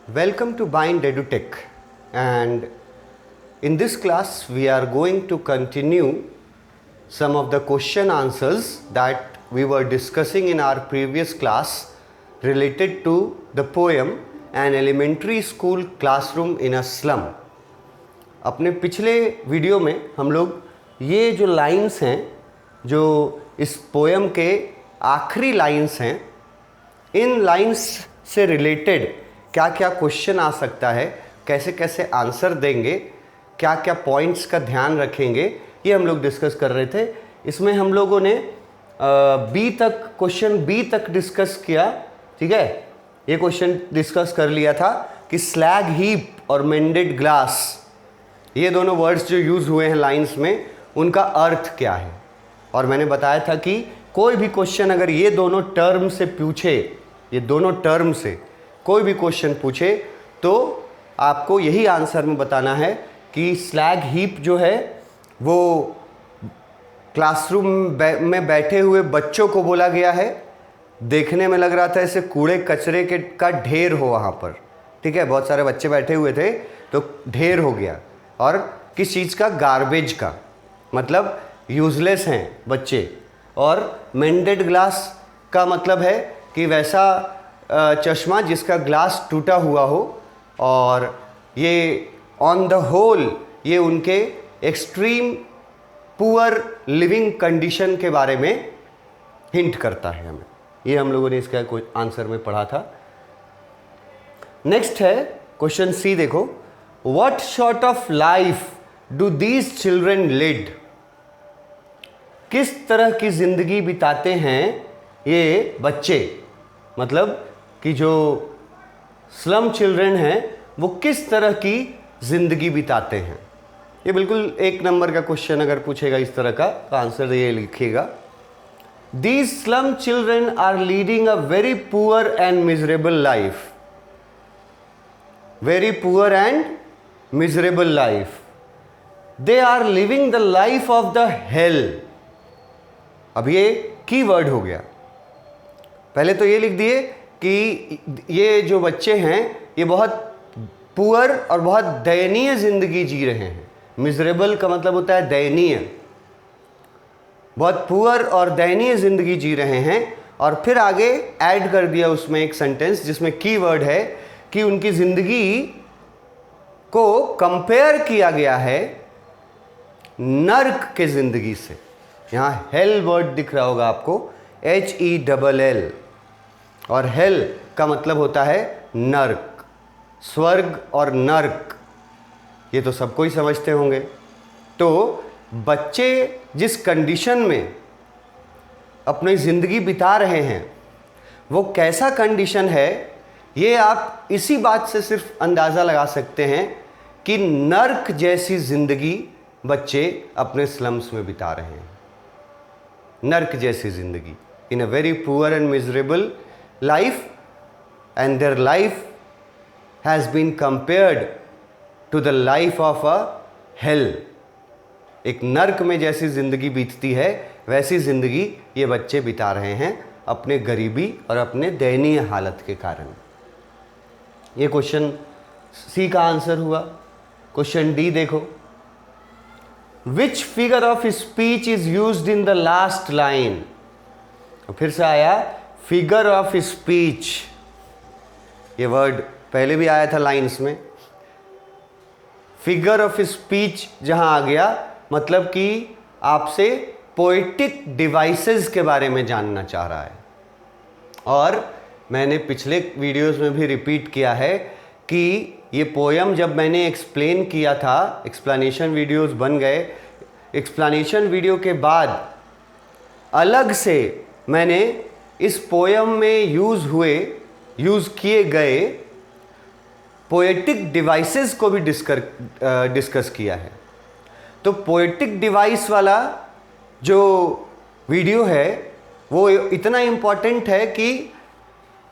Welcome to Bind EduTech, and in this class we are going to continue some of the question answers that we were discussing in our previous class related to the poem An Elementary School Classroom in a Slum. अपने पिछले video में हम लोग ये जो lines हैं, जो इस पोएम के आखिरी लाइंस हैं, इन लाइंस से रिलेटेड क्या क्या क्वेश्चन आ सकता है, कैसे कैसे आंसर देंगे, क्या क्या पॉइंट्स का ध्यान रखेंगे, ये हम लोग डिस्कस कर रहे थे. इसमें हम लोगों ने क्वेश्चन बी तक डिस्कस किया. ठीक है, ये क्वेश्चन डिस्कस कर लिया था कि स्लैग हीप और मेंडेड ग्लास, ये दोनों वर्ड्स जो यूज़ हुए हैं लाइंस में, उनका अर्थ क्या है. और मैंने बताया था कि कोई भी क्वेश्चन अगर ये दोनों टर्म से पूछे, ये दोनों टर्म से कोई भी क्वेश्चन पूछे, तो आपको यही आंसर में बताना है कि स्लैग हीप जो है वो क्लासरूम में बैठे हुए बच्चों को बोला गया है. देखने में लग रहा था ऐसे कूड़े कचरे के का ढेर हो वहाँ पर. ठीक है, बहुत सारे बच्चे बैठे हुए थे तो ढेर हो गया. और किस चीज़ का? गार्बेज का, मतलब यूज़लेस हैं बच्चे. और मेंडेड ग्लास का मतलब है कि वैसा चश्मा जिसका ग्लास टूटा हुआ हो. और ये ऑन द होल ये उनके एक्सट्रीम पुअर लिविंग कंडीशन के बारे में हिंट करता है हमें. ये हम लोगों ने इसका कोई आंसर में पढ़ा था. नेक्स्ट है क्वेश्चन सी. देखो, what sort of life do these children lead? किस तरह की जिंदगी बिताते हैं ये बच्चे, मतलब कि जो स्लम चिल्ड्रन हैं वो किस तरह की ज़िंदगी बिताते हैं. ये बिल्कुल एक नंबर का क्वेश्चन अगर पूछेगा इस तरह का, तो आंसर ये लिखिएगा. These slum children are leading a very poor and miserable life. Very poor and miserable life. They are living the life of the hell. अब ये की वर्ड हो गया. पहले तो ये लिख दिए कि ये जो बच्चे हैं ये बहुत पुअर और बहुत दयनीय ज़िंदगी जी रहे हैं. मिजरेबल का मतलब होता है दयनीय. बहुत पुअर और दयनीय ज़िंदगी जी रहे हैं. और फिर आगे ऐड कर दिया उसमें एक सेंटेंस जिसमें की वर्ड है कि उनकी ज़िंदगी को कंपेयर किया गया है नर्क के ज़िंदगी से. यहाँ हेल वर्ड दिख रहा होगा आपको, HELL. और हेल का मतलब होता है नर्क, स्वर्ग और नर्क. ये तो सबको ही समझते होंगे. तो बच्चे जिस कंडीशन में अपनी ज़िंदगी बिता रहे हैं वो कैसा कंडीशन है, ये आप इसी बात से सिर्फ अंदाज़ा लगा सकते हैं कि नर्क जैसी ज़िंदगी बच्चे अपने स्लम्स में बिता रहे हैं. नर्क जैसी ज़िंदगी, in a very poor and miserable life, and their life has been compared to the life of a hell. एक नर्क में जैसी ज़िंदगी बीतती है वैसी ज़िंदगी ये बच्चे बिता रहे हैं अपने गरीबी और अपने दयनीय हालत के कारण. ये क्वेश्चन सी का आंसर हुआ. क्वेश्चन डी देखो, which figure of speech is used in the last line. फिर से आया फिगर ऑफ स्पीच. ये वर्ड पहले भी आया था लाइंस में. फिगर ऑफ स्पीच जहां आ गया, मतलब कि आपसे पोएटिक डिवाइसेस के बारे में जानना चाह रहा है. और मैंने पिछले वीडियोस में भी रिपीट किया है कि ये पोयम जब मैंने एक्सप्लेन किया था, एक्सप्लेनेशन वीडियोस बन गए. एक्सप्लेनेशन वीडियो के बाद अलग से मैंने इस पोयम में यूज़ किए गए पोएटिक डिवाइसेस को भी डिस्कस किया है. तो पोएटिक डिवाइस वाला जो वीडियो है वो इतना इम्पॉर्टेंट है कि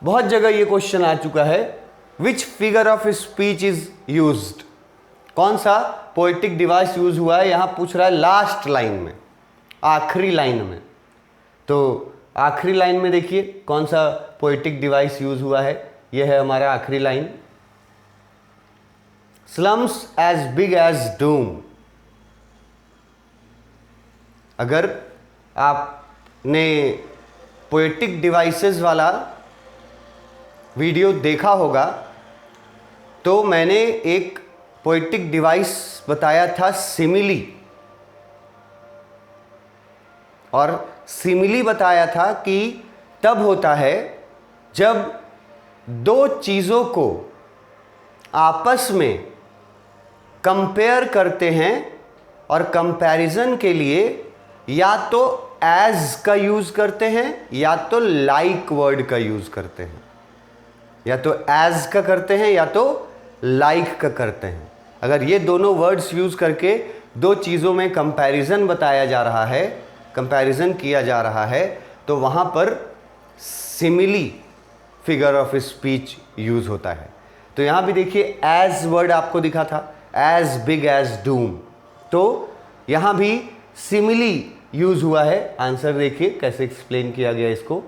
बहुत जगह ये क्वेश्चन आ चुका है, which figure of speech is used. कौन सा पोएटिक डिवाइस यूज़ हुआ है, यहाँ पूछ रहा है लास्ट लाइन में, आखिरी लाइन में. तो आखिरी लाइन में देखिए कौन सा पोएटिक डिवाइस यूज़ हुआ है. यह है हमारा आखिरी line. slums as big as doom। अगर आपने पोएटिक डिवाइसेस वाला वीडियो देखा होगा तो मैंने एक पोएटिक डिवाइस बताया था सिमिली, और सिमिली बताया था कि तब होता है जब दो चीज़ों को आपस में कंपेयर करते हैं और कंपैरिजन के लिए या तो एज का यूज़ करते हैं या तो लाइक वर्ड का यूज़ करते हैं, या तो एज का करते हैं या तो लाइक का करते हैं। अगर ये दोनों वर्ड्स यूज़ करके दो चीज़ों में कंपैरिजन बताया जा रहा है, कंपैरिजन किया जा रहा है, तो वहाँ पर simile figure of speech use होता है। तो यहाँ भी देखिए एज वर्ड आपको दिखा था, एज बिग एज डूम, तो यहाँ भी सिमिली यूज़ हुआ है। आंसर देखिए कैसे एक्सप्लेन किया गया इसको।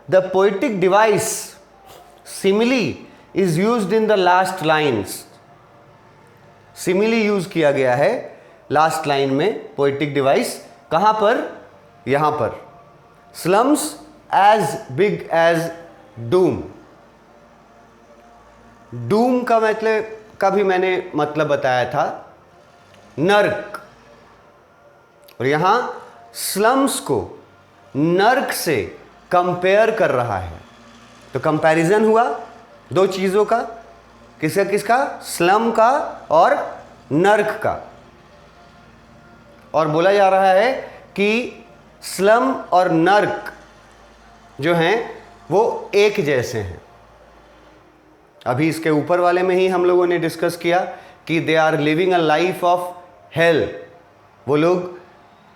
The poetic device simile is used in the last lines. Simile use किया गया है लास्ट लाइन में पोएटिक डिवाइस। कहाँ पर? यहाँ पर, slums as big as doom. Doom का मतलब का भी मैंने मतलब बताया था, नर्क, और यहां स्लम्स को नर्क से कंपेयर कर रहा है। तो कंपैरिजन हुआ दो चीज़ों का, किसका किसका? स्लम का और नर्क का। और बोला जा रहा है कि स्लम और नर्क जो हैं वो एक जैसे हैं। अभी इसके ऊपर वाले में ही हम लोगों ने डिस्कस किया कि they are living a life of hell, वो लोग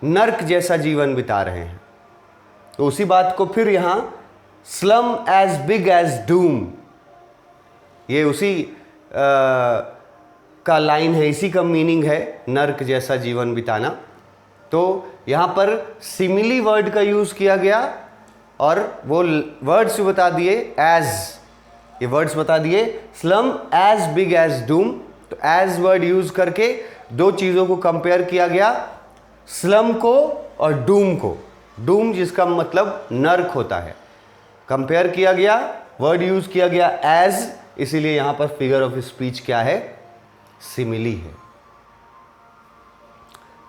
नर्क जैसा जीवन बिता रहे हैं। तो उसी बात को फिर यहाँ slum as big as doom, ये उसी का लाइन है, इसी का मीनिंग है, नर्क जैसा जीवन बिताना। तो यहाँ पर सिमिली वर्ड का यूज़ किया गया और वो वर्ड्स बता दिए एज, ये वर्ड्स बता दिए slum as big as doom. तो एज वर्ड यूज करके दो चीज़ों को कंपेयर किया गया, स्लम को और डूम को। डूम जिसका मतलब नर्क होता है, कंपेयर किया गया, वर्ड यूज किया गया एज, इसीलिए यहां पर फिगर ऑफ स्पीच क्या है? सिमिली है।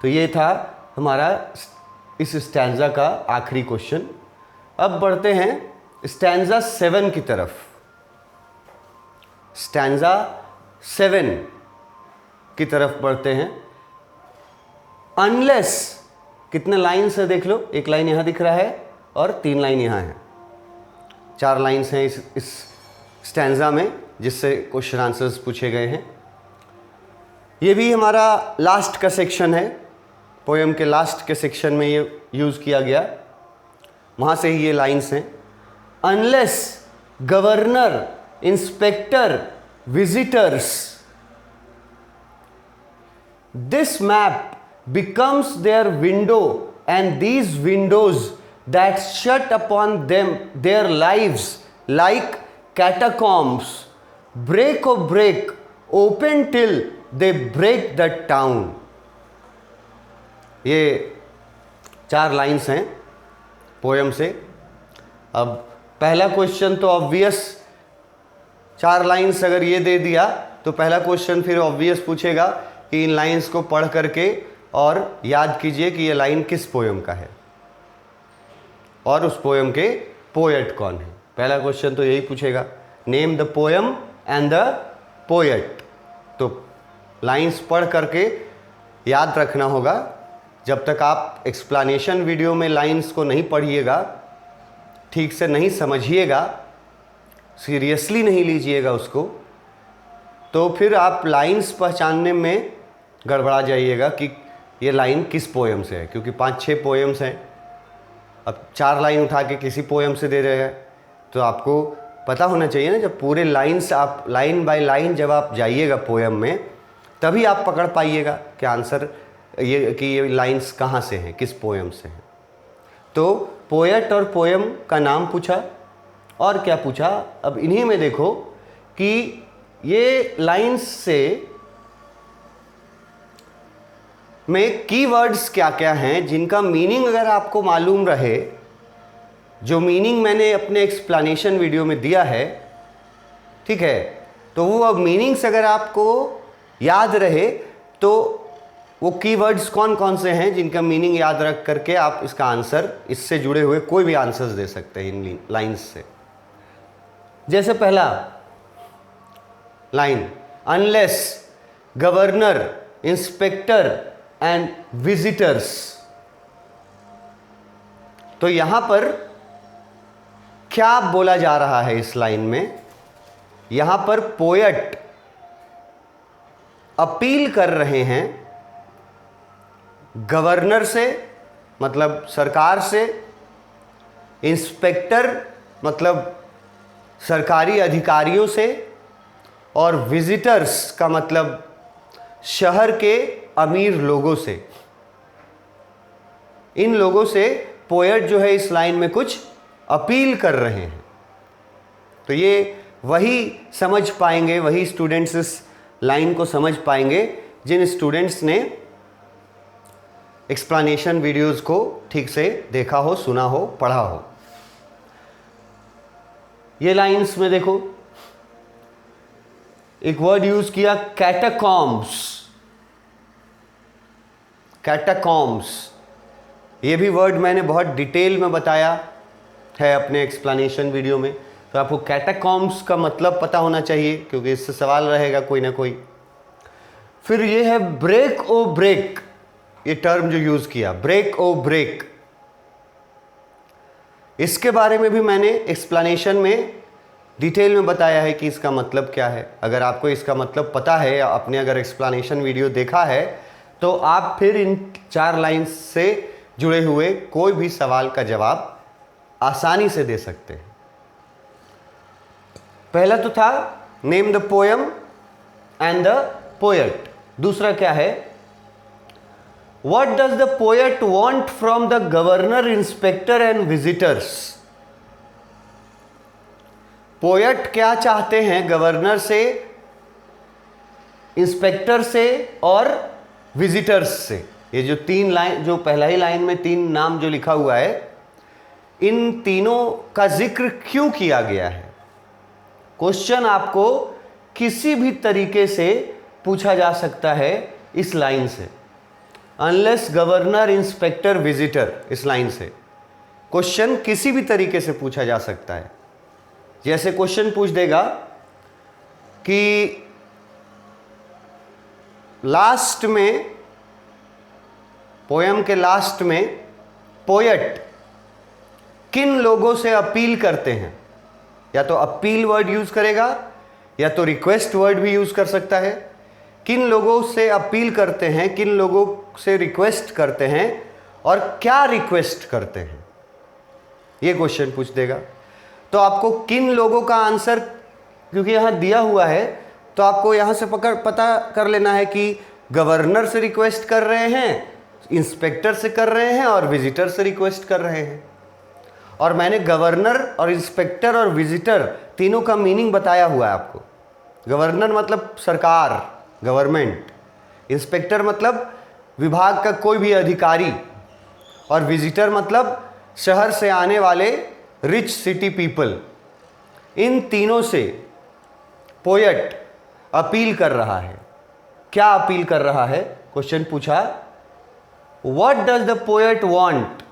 तो ये था हमारा इस स्टैंजा का आखिरी क्वेश्चन। अब बढ़ते हैं स्टैंजा 7 की तरफ। स्टैंजा 7 की तरफ बढ़ते हैं। अनलेस, कितने लाइन्स है देख लो, एक लाइन यहाँ दिख रहा है और 3 लाइन यहाँ है, 4 लाइन्स हैं इस स्टैंजा में जिससे क्वेश्चन आंसर्स पूछे गए हैं। ये भी हमारा लास्ट का सेक्शन है, पोएम के लास्ट के सेक्शन में ये यूज़ किया गया, वहाँ से ही ये लाइन्स हैं। Unless governor, inspector, visitors, this map becomes their window, and these windows that shut upon them their lives like catacombs break or break open till they break the town। ये 4 lines हैं poem से। अब पहला question तो obvious, 4 lines अगर ये दे दिया तो पहला क्वेश्चन फिर ऑब्वियस पूछेगा कि इन लाइन्स को पढ़ करके और याद कीजिए कि ये लाइन किस पोएम का है और उस पोएम के पोएट कौन है। पहला क्वेश्चन तो यही पूछेगा, name the poem and the poet. तो लाइन्स पढ़ करके याद रखना होगा। जब तक आप एक्सप्लेनेशन वीडियो में लाइन्स को नहीं पढ़िएगा, ठीक से नहीं समझिएगा, सीरियसली नहीं लीजिएगा उसको, तो फिर आप लाइन्स पहचानने में गड़बड़ा जाइएगा कि ये लाइन किस पोएम से है, क्योंकि 5-6 पोएम्स हैं। अब 4 लाइन उठा के किसी पोएम से दे रहे हैं, तो आपको पता होना चाहिए ना। जब पूरे लाइन्स आप लाइन बाय लाइन जब आप जाइएगा पोएम में, तभी आप पकड़ पाइएगा कि आंसर ये लाइन्स कहाँ से हैं, किस पोएम से हैं। तो पोएट और पोएम का नाम पूछा और क्या पूछा। अब इन्हीं में देखो कि ये लाइंस से में कीवर्ड्स क्या क्या हैं जिनका मीनिंग अगर आपको मालूम रहे, जो मीनिंग मैंने अपने एक्सप्लेनेशन वीडियो में दिया है, ठीक है, तो वो मीनिंग्स अगर आपको याद रहे तो वो कीवर्ड्स कौन कौन से हैं जिनका मीनिंग याद रख करके आप इसका आंसर, इससे जुड़े हुए कोई भी आंसर्स दे सकते हैं इन लाइंस से। जैसे पहला line, unless governor, inspector and visitors, तो यहां पर क्या बोला जा रहा है इस लाइन में? यहां पर पोएट अपील कर रहे हैं गवर्नर से, मतलब सरकार से, इंस्पेक्टर मतलब सरकारी अधिकारियों से, और विजिटर्स का मतलब शहर के अमीर लोगों से। इन लोगों से पोएट जो है इस लाइन में कुछ अपील कर रहे हैं। तो ये वही समझ पाएंगे, वही स्टूडेंट्स इस लाइन को समझ पाएंगे जिन स्टूडेंट्स ने एक्सप्लेनेशन वीडियोस को ठीक से देखा हो, सुना हो, पढ़ा हो। ये लाइंस में देखो एक वर्ड यूज किया, कैटाकॉम्ब्स। कैटाकॉम्ब्स, ये भी वर्ड मैंने बहुत डिटेल में बताया है अपने एक्सप्लेनेशन वीडियो में, तो आपको कैटाकॉम्ब्स का मतलब पता होना चाहिए क्योंकि इससे सवाल रहेगा कोई ना कोई। फिर ये है ब्रेक ओ ब्रेक, ये टर्म जो यूज किया, ब्रेक ओ ब्रेक, इसके बारे में भी मैंने एक्सप्लेनेशन में डिटेल में बताया है कि इसका मतलब क्या है। अगर आपको इसका मतलब पता है या आपने अगर एक्सप्लेनेशन वीडियो देखा है तो आप फिर इन 4 लाइंस से जुड़े हुए कोई भी सवाल का जवाब आसानी से दे सकते हैं। पहला तो था name the poem and the poet. दूसरा क्या है, what does the poet want from the governor, inspector and visitors. Poet क्या चाहते हैं गवर्नर से, इंस्पेक्टर से और विजिटर्स से। ये जो 3 लाइन, जो पहला ही लाइन में 3 नाम जो लिखा हुआ है, इन तीनों का जिक्र क्यों किया गया है? क्वेश्चन आपको किसी भी तरीके से पूछा जा सकता है इस लाइन से। अनलेस गवर्नर, इंस्पेक्टर, विजिटर, इस लाइन से क्वेश्चन किसी भी तरीके से पूछा जा सकता है। जैसे क्वेश्चन पूछ देगा कि लास्ट में, पोएम के लास्ट में पोएट किन लोगों से अपील करते हैं, या तो अपील वर्ड यूज करेगा या तो रिक्वेस्ट वर्ड भी यूज कर सकता है। किन लोगों से अपील करते हैं, किन लोगों से रिक्वेस्ट करते हैं और क्या रिक्वेस्ट करते हैं, ये क्वेश्चन पूछ देगा। तो आपको किन लोगों का आंसर, क्योंकि यहां दिया हुआ है, तो आपको यहां से पता कर लेना है कि गवर्नर से रिक्वेस्ट कर रहे हैं, इंस्पेक्टर से कर रहे हैं और विजिटर से रिक्वेस्ट कर रहे हैं। और मैंने गवर्नर और इंस्पेक्टर और विजिटर तीनों का मीनिंग बताया हुआ है आपको। गवर्नर मतलब सरकार, गवर्नमेंट, इंस्पेक्टर मतलब विभाग का कोई भी अधिकारी, और विजिटर मतलब शहर से आने वाले रिच सिटी पीपल। इन तीनों से पोएट अपील कर रहा है। क्या अपील कर रहा है? क्वेश्चन पूछा, what does the poet want,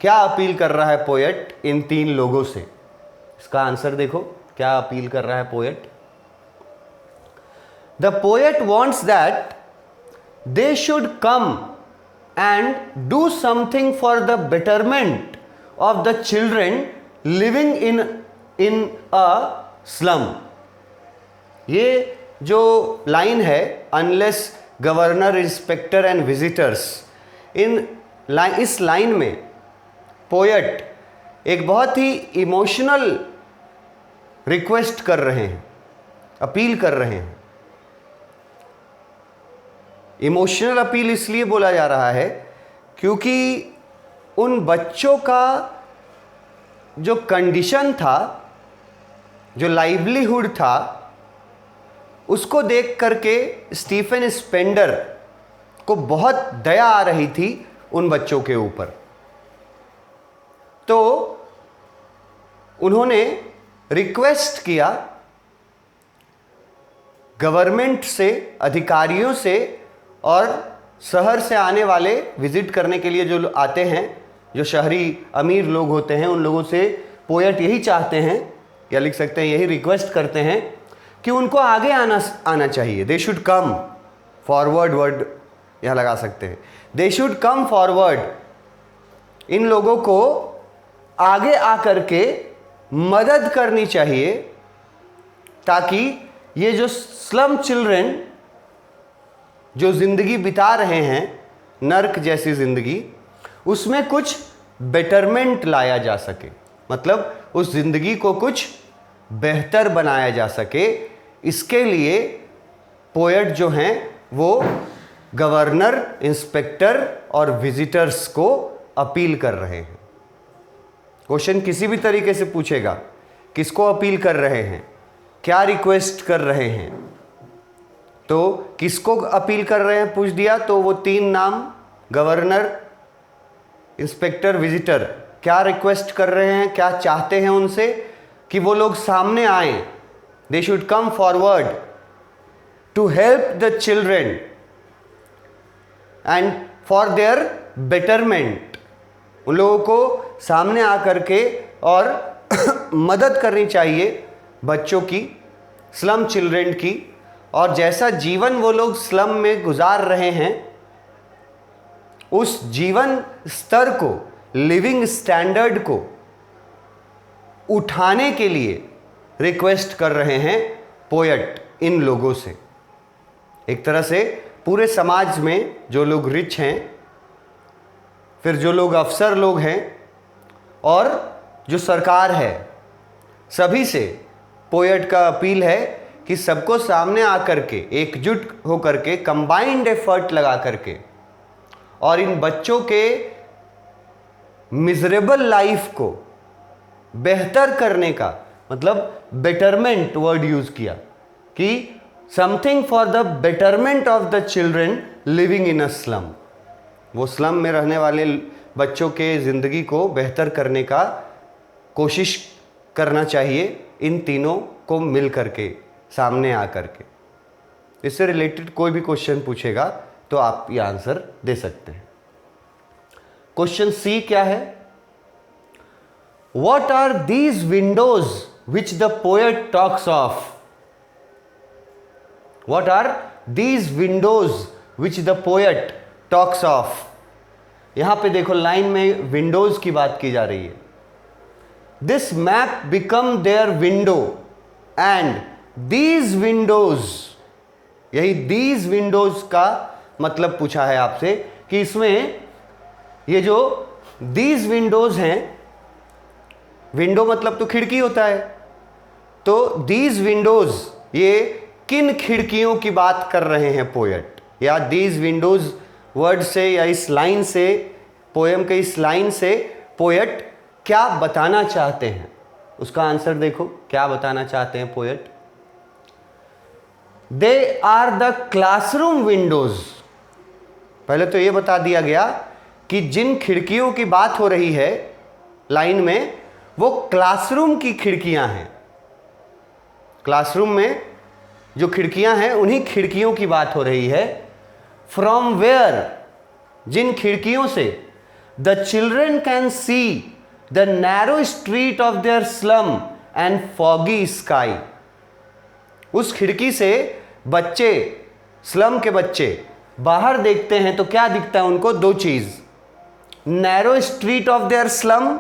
क्या अपील कर रहा है पोएट इन 3 लोगों से? इसका आंसर देखो, क्या अपील कर रहा है poet. The poet wants that they should come and do something for the betterment of the children living in a slum. ये जो लाइन है, unless governor, inspector and visitors, इस लाइन में पोएट एक बहुत ही इमोशनल रिक्वेस्ट कर रहे हैं, अपील कर रहे हैं। इमोशनल अपील इसलिए बोला जा रहा है क्योंकि उन बच्चों का जो कंडीशन था, जो लाइवलीहुड था, उसको देख करके स्टीफन स्पेंडर को बहुत दया आ रही थी उन बच्चों के ऊपर। तो उन्होंने रिक्वेस्ट किया गवर्नमेंट से, अधिकारियों से, और शहर से आने वाले विजिट करने के लिए जो आते हैं, जो शहरी अमीर लोग होते हैं, उन लोगों से पोएट यही चाहते हैं, या लिख सकते हैं यही रिक्वेस्ट करते हैं कि उनको आगे आना चाहिए। दे शुड कम फॉरवर्ड, वर्ड यहाँ लगा सकते हैं, दे शुड कम फॉरवर्ड। इन लोगों को आगे आकर के मदद करनी चाहिए ताकि ये जो स्लम चिल्ड्रन जो ज़िंदगी बिता रहे हैं, नर्क जैसी ज़िंदगी, उसमें कुछ बेटरमेंट लाया जा सके, मतलब उस ज़िंदगी को कुछ बेहतर बनाया जा सके। इसके लिए पोएट जो हैं वो गवर्नर, इंस्पेक्टर और विजिटर्स को अपील कर रहे हैं। क्वेश्चन किसी भी तरीके से पूछेगा, किसको अपील कर रहे हैं, क्या रिक्वेस्ट कर रहे हैं, तो किसको अपील कर रहे हैं पूछ दिया तो वो 3 नाम, गवर्नर, इंस्पेक्टर, विजिटर, क्या रिक्वेस्ट कर रहे हैं, क्या चाहते हैं उनसे कि वो लोग सामने आए। They should come forward to help the children and for their betterment. उन लोगों को सामने आकर के और मदद करनी चाहिए बच्चों की, स्लम चिल्ड्रेन की, और जैसा जीवन वो लोग स्लम में गुजार रहे हैं उस जीवन स्तर को, लिविंग स्टैंडर्ड को उठाने के लिए रिक्वेस्ट कर रहे हैं पोएट इन लोगों से। एक तरह से पूरे समाज में जो लोग रिच हैं, फिर जो लोग अफसर लोग हैं और जो सरकार है, सभी से पोएट का अपील है कि सबको सामने आकर के, एकजुट होकर के, कंबाइंड एफर्ट लगा करके और इन बच्चों के मिजरेबल लाइफ को बेहतर करने का, मतलब बेटरमेंट वर्ड यूज किया कि something for the betterment of the children living in a slum. वो स्लम में रहने वाले बच्चों के ज़िंदगी को बेहतर करने का कोशिश करना चाहिए इन तीनों को मिल करके, सामने आ करके। इससे रिलेटेड कोई भी क्वेश्चन पूछेगा तो आप ये आंसर दे सकते हैं। क्वेश्चन सी क्या है? What are these windows which the poet talks of? What are these windows which the poet talks of? यहां पे देखो लाइन में विंडोज की बात की जा रही है। This map become their window and these windows, यही these windows का मतलब पूछा है आपसे कि इसमें ये जो these windows हैं, विंडो मतलब तो खिड़की होता है, तो these windows ये किन खिड़कियों की बात कर रहे हैं पोएट, या these windows वर्ड से या इस लाइन से, पोएम के इस लाइन से पोएट क्या बताना चाहते हैं, उसका आंसर देखो। क्या बताना चाहते हैं poet? They are the classroom windows. पहले तो ये बता दिया गया कि जिन खिड़कियों की बात हो रही है लाइन में, वो क्लासरूम की खिड़कियां हैं। क्लासरूम में जो खिड़कियां हैं उन्हीं खिड़कियों की बात हो रही है। फ्रॉम वेयर, जिन खिड़कियों से the children can see the narrow street of their slum and foggy sky. उस खिड़की से बच्चे, स्लम के बच्चे बाहर देखते हैं तो क्या दिखता है उनको? 2 चीज, narrow street of their slum,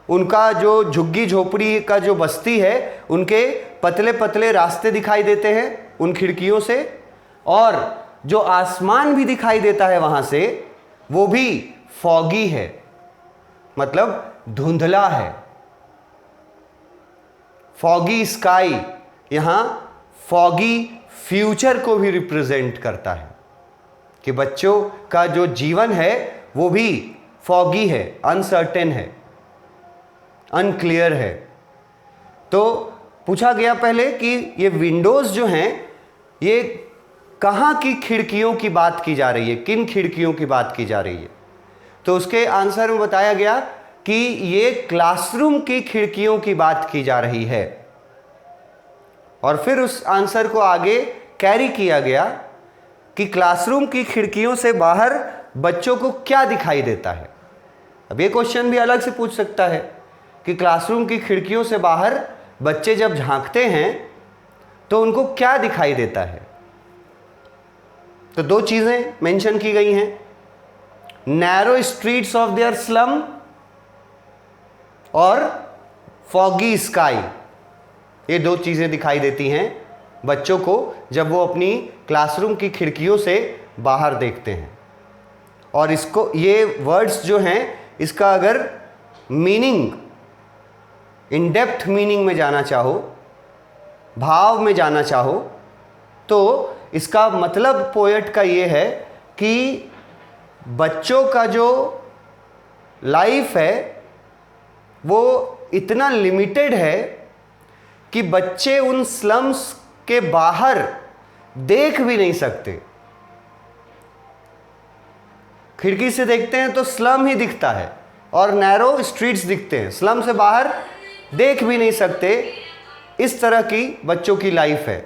उनका जो झुग्गी झोपड़ी का जो बस्ती है, उनके पतले पतले रास्ते दिखाई देते हैं उन खिड़कियों से, और जो आसमान भी दिखाई देता है वहां से, वो भी फॉगी है, मतलब धुंधला है। फॉगी स्काई यहां फॉगी फ्यूचर को भी रिप्रेजेंट करता है कि बच्चों का जो जीवन है वो भी फॉगी है, अनसर्टेन है, अनक्लियर है। तो पूछा गया पहले कि ये विंडोज जो हैं ये कहाँ की खिड़कियों की बात की जा रही है, किन खिड़कियों की बात की जा रही है? तो उसके आंसर में बताया गया कि ये क्लासरूम की खिड़कियों की बात की जा रही है। और फिर उस आंसर को आगे कैरी किया गया कि क्लासरूम की खिड़कियों से बाहर बच्चों को क्या दिखाई देता है। अब ये क्वेश्चन भी अलग से पूछ सकता है कि क्लासरूम की खिड़कियों से बाहर बच्चे जब झांकते हैं तो उनको क्या दिखाई देता है। तो दो चीजें मेंशन की गई हैं, narrow streets of their slum और फॉगी स्काई। ये दो चीजें दिखाई देती हैं बच्चों को जब वो अपनी क्लासरूम की खिड़कियों से बाहर देखते हैं। और इसको, ये वर्ड्स जो हैं, इसका अगर मीनिंग, इन डेप्थ मीनिंग में जाना चाहो, भाव में जाना चाहो, तो इसका मतलब पोएट का ये है कि बच्चों का जो लाइफ है वो इतना लिमिटेड है कि बच्चे उन स्लम्स के बाहर देख भी नहीं सकते। खिड़की से देखते हैं तो स्लम ही दिखता है और नैरो स्ट्रीट्स दिखते हैं, स्लम से बाहर देख भी नहीं सकते। इस तरह की बच्चों की लाइफ है।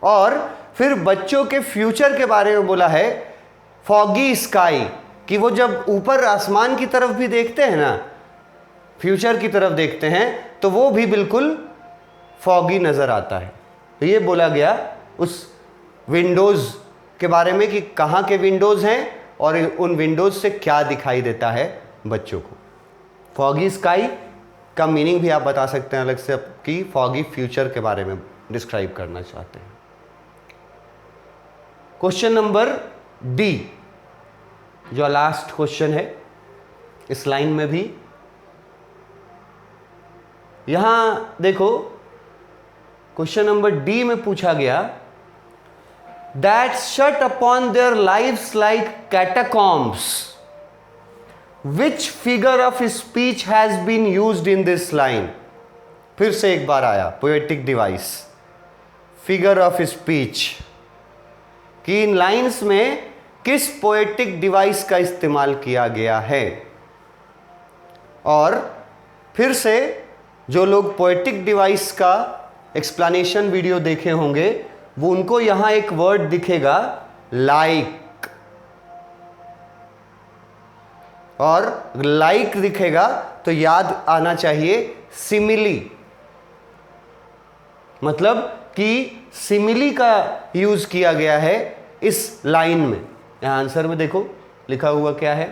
और फिर बच्चों के फ्यूचर के बारे में बोला है फॉगी स्काई, कि वो जब ऊपर आसमान की तरफ भी देखते हैं ना, फ्यूचर की तरफ देखते हैं, तो वो भी बिल्कुल फॉगी नज़र आता है। तो ये बोला गया उस विंडोज़ के बारे में कि कहाँ के विंडोज़ हैं और उन विंडोज़ से क्या दिखाई देता है बच्चों को। फॉगी स्काई का मीनिंग भी आप बता सकते हैं अलग से कि फॉगी फ्यूचर के बारे में डिस्क्राइब करना चाहते हैं। क्वेश्चन नंबर डी, जो लास्ट क्वेश्चन है इस लाइन में भी, यहां देखो क्वेश्चन नंबर डी में पूछा गया that shut upon their lives like catacombs, which figure of speech has been used in this line? फिर से एक बार आया poetic device, figure of speech, कि इन लाइन्स में किस पोएटिक डिवाइस का इस्तेमाल किया गया है। और फिर से जो लोग पोएटिक डिवाइस का एक्सप्लेनेशन वीडियो देखे होंगे वो उनको यहां एक वर्ड दिखेगा लाइक, और लाइक दिखेगा तो याद आना चाहिए सिमिली, मतलब कि सिमिली का यूज किया गया है इस लाइन में। यहां आंसर में देखो लिखा हुआ क्या है,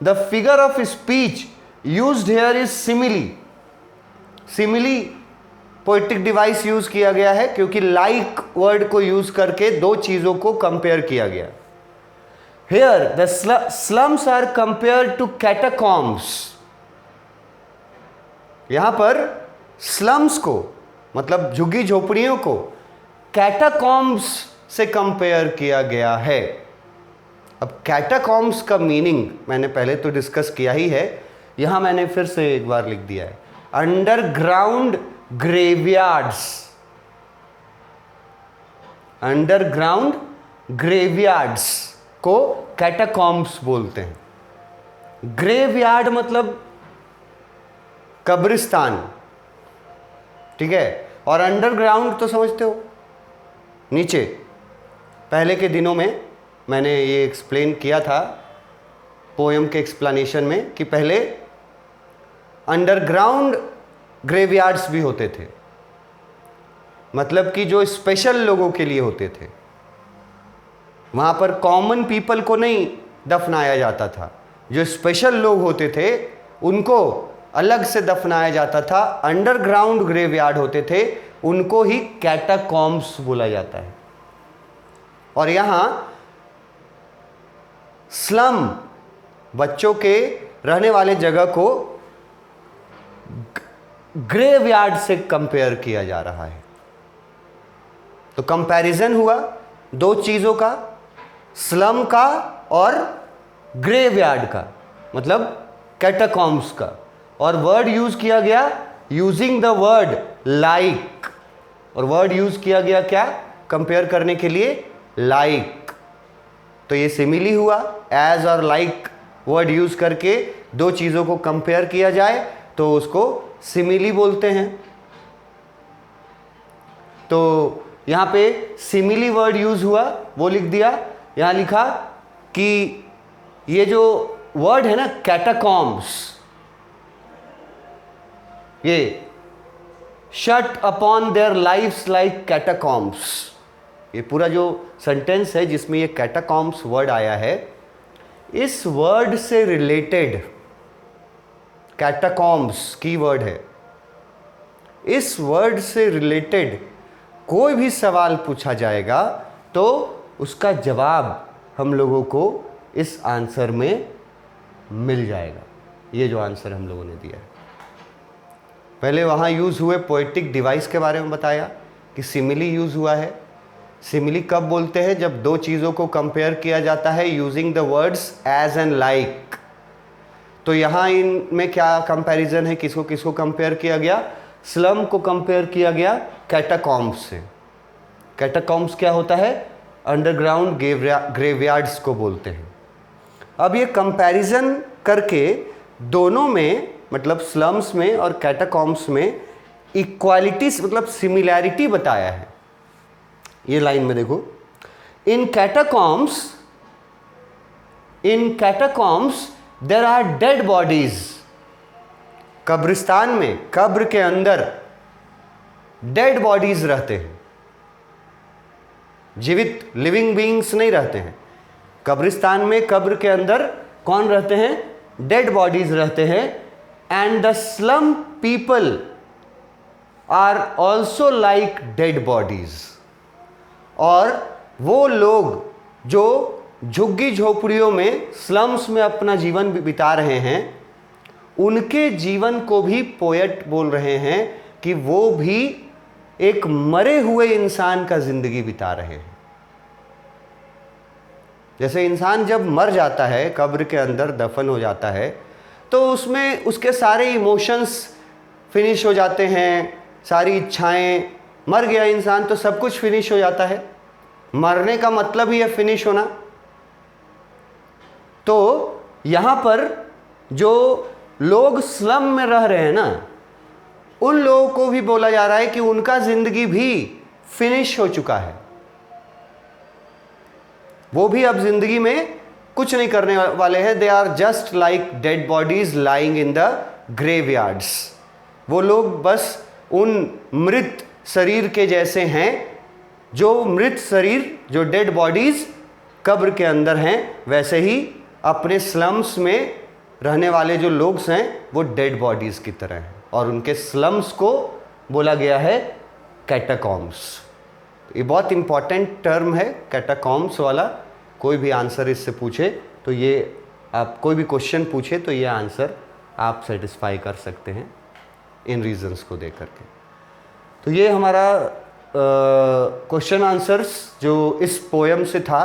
the figure of speech used here is simile. Simile poetic device use किया गया है क्योंकि लाइक वर्ड को यूज करके दो चीजों को कंपेयर किया गया। Here the slums are compared to catacombs. यहां पर स्लम्स को, मतलब झुग्गी झोपड़ियों को, कैटाकॉम्ब्स से कंपेयर किया गया है। अब कैटाकॉम्ब्स का मीनिंग मैंने पहले तो डिस्कस किया ही है, यहां मैंने फिर से एक बार लिख दिया है, अंडरग्राउंड ग्रेवयार्ड्स। अंडरग्राउंड ग्रेवयार्ड्स को कैटाकॉम्ब्स बोलते हैं। ग्रेवयार्ड मतलब कब्रिस्तान, ठीक है, और अंडरग्राउंड तो समझते हो नीचे। पहले के दिनों में मैंने ये एक्सप्लेन किया था पोएम के एक्सप्लेनेशन में कि पहले अंडरग्राउंड ग्रेवयार्ड्स भी होते थे, मतलब कि जो स्पेशल लोगों के लिए होते थे। वहाँ पर कॉमन पीपल को नहीं दफनाया जाता था, जो स्पेशल लोग होते थे उनको अलग से दफनाया जाता था। अंडरग्राउंड ग्रेवयार्ड होते थे, उनको ही कैटाकॉम्ब्स बोला जाता है। और यहाँ स्लम, बच्चों के रहने वाले जगह को ग्रेवयार्ड से कंपेयर किया जा रहा है। तो कंपैरिजन हुआ दो चीज़ों का, स्लम का और ग्रेवयार्ड का, मतलब कैटाकॉम्ब्स का। और वर्ड यूज किया गया यूजिंग द वर्ड लाइक। और वर्ड यूज किया गया क्या, कंपेयर करने के लिए, लाइक। तो ये सिमिली हुआ, एज और लाइक वर्ड यूज करके दो चीजों को कंपेयर किया जाए तो उसको सिमिली बोलते हैं। तो यहां पे सिमिली वर्ड यूज हुआ, वो लिख दिया। यहां लिखा कि ये जो वर्ड है ना कैटाकॉम्स, ये shut upon their lives like catacombs, ये पूरा जो सेंटेंस है जिसमें ये कैटाकॉम्स वर्ड आया है, इस वर्ड से रिलेटेड, कैटाकॉम्स की वर्ड है, इस वर्ड से रिलेटेड कोई भी सवाल पूछा जाएगा तो उसका जवाब हम लोगों को इस आंसर में मिल जाएगा। ये जो आंसर हम लोगों ने दिया है, पहले वहाँ यूज़ हुए पोएटिक डिवाइस के बारे में बताया कि सिमिली यूज़ हुआ है। सिमिली कब बोलते हैं, जब दो चीज़ों को कंपेयर किया जाता है using the words as and like. तो यहाँ इनमें क्या कंपैरिजन है, किसको किसको कंपेयर किया गया, स्लम को कंपेयर किया गया कैटाकॉम्स से। कैटाकॉम्स क्या होता है, अंडरग्राउंड ग्रेवयार्ड्स को बोलते हैं। अब ये कंपैरिजन करके दोनों में, मतलब स्लम्स में और कैटाकॉम्स में इक्वालिटीज मतलब सिमिलैरिटी बताया है। ये लाइन में देखो, in catacombs there are dead bodies. कब्रिस्तान में, कब्र के अंदर डेड बॉडीज रहते हैं, जीवित लिविंग बीइंग्स नहीं रहते हैं। कब्रिस्तान में, कब्र के अंदर कौन रहते हैं, डेड बॉडीज रहते हैं। And the slum people are also like dead bodies. और वो लोग जो झुग्गी झोपड़ियों में, स्लम्स में अपना जीवन बिता रहे हैं, उनके जीवन को भी पोएट बोल रहे हैं कि वो भी एक मरे हुए इंसान का जिंदगी बिता रहे हैं। जैसे इंसान जब मर जाता है, कब्र के अंदर दफन हो जाता है, तो उसमें उसके सारे इमोशंस फिनिश हो जाते हैं, सारी इच्छाएं, मर गया इंसान तो सब कुछ फिनिश हो जाता है। मरने का मतलब ही है फिनिश होना। तो यहाँ पर जो लोग स्लम में रह रहे हैं ना, उन लोगों को भी बोला जा रहा है कि उनका जिंदगी भी फिनिश हो चुका है, वो भी अब जिंदगी में कुछ नहीं करने वाले हैं। They are just like dead bodies lying in the graveyards. वो लोग बस उन मृत शरीर के जैसे हैं, जो मृत शरीर, जो डेड बॉडीज कब्र के अंदर हैं, वैसे ही अपने स्लम्स में रहने वाले जो लोग हैं वो डेड बॉडीज की तरह हैं। और उनके स्लम्स को बोला गया है कैटाकॉम्स। ये बहुत इंपॉर्टेंट टर्म है कैटाकॉम्स वाला। कोई भी आंसर इससे पूछे तो ये, आप कोई भी क्वेश्चन पूछे तो ये आंसर आप सेटिस्फाई कर सकते हैं इन रीजंस को देख करके। तो ये हमारा क्वेश्चन आंसर्स जो इस पोएम से था।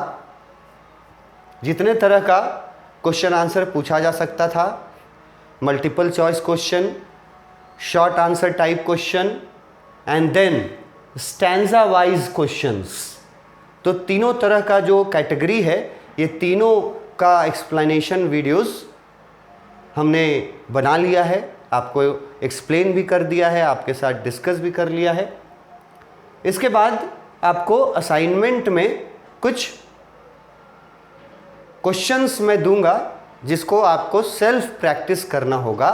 जितने तरह का क्वेश्चन आंसर पूछा जा सकता था, multiple choice question, short answer type question and then stanza wise questions, तो तीनों तरह का जो कैटेगरी है, ये तीनों का एक्सप्लेनेशन वीडियोस हमने बना लिया है, आपको एक्सप्लेन भी कर दिया है, आपके साथ डिस्कस भी कर लिया है। इसके बाद आपको असाइनमेंट में कुछ क्वेश्चंस मैं दूंगा जिसको आपको सेल्फ प्रैक्टिस करना होगा।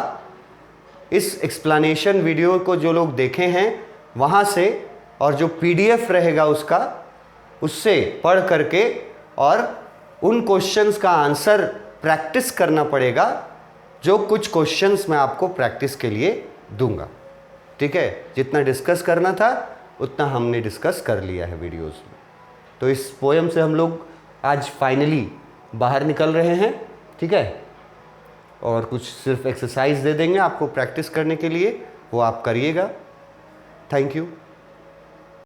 इस एक्सप्लेनेशन वीडियो को जो लोग देखे हैं वहाँ से, और जो PDF रहेगा उसका, उससे पढ़ करके और उन क्वेश्चंस का आंसर प्रैक्टिस करना पड़ेगा, जो कुछ क्वेश्चंस मैं आपको प्रैक्टिस के लिए दूंगा। ठीक है, जितना डिस्कस करना था उतना हमने डिस्कस कर लिया है वीडियोस में। तो इस पोएम से हम लोग आज फाइनली बाहर निकल रहे हैं। ठीक है, और कुछ सिर्फ एक्सरसाइज दे देंगे आपको प्रैक्टिस करने के लिए, वो आप करिएगा। Thank you.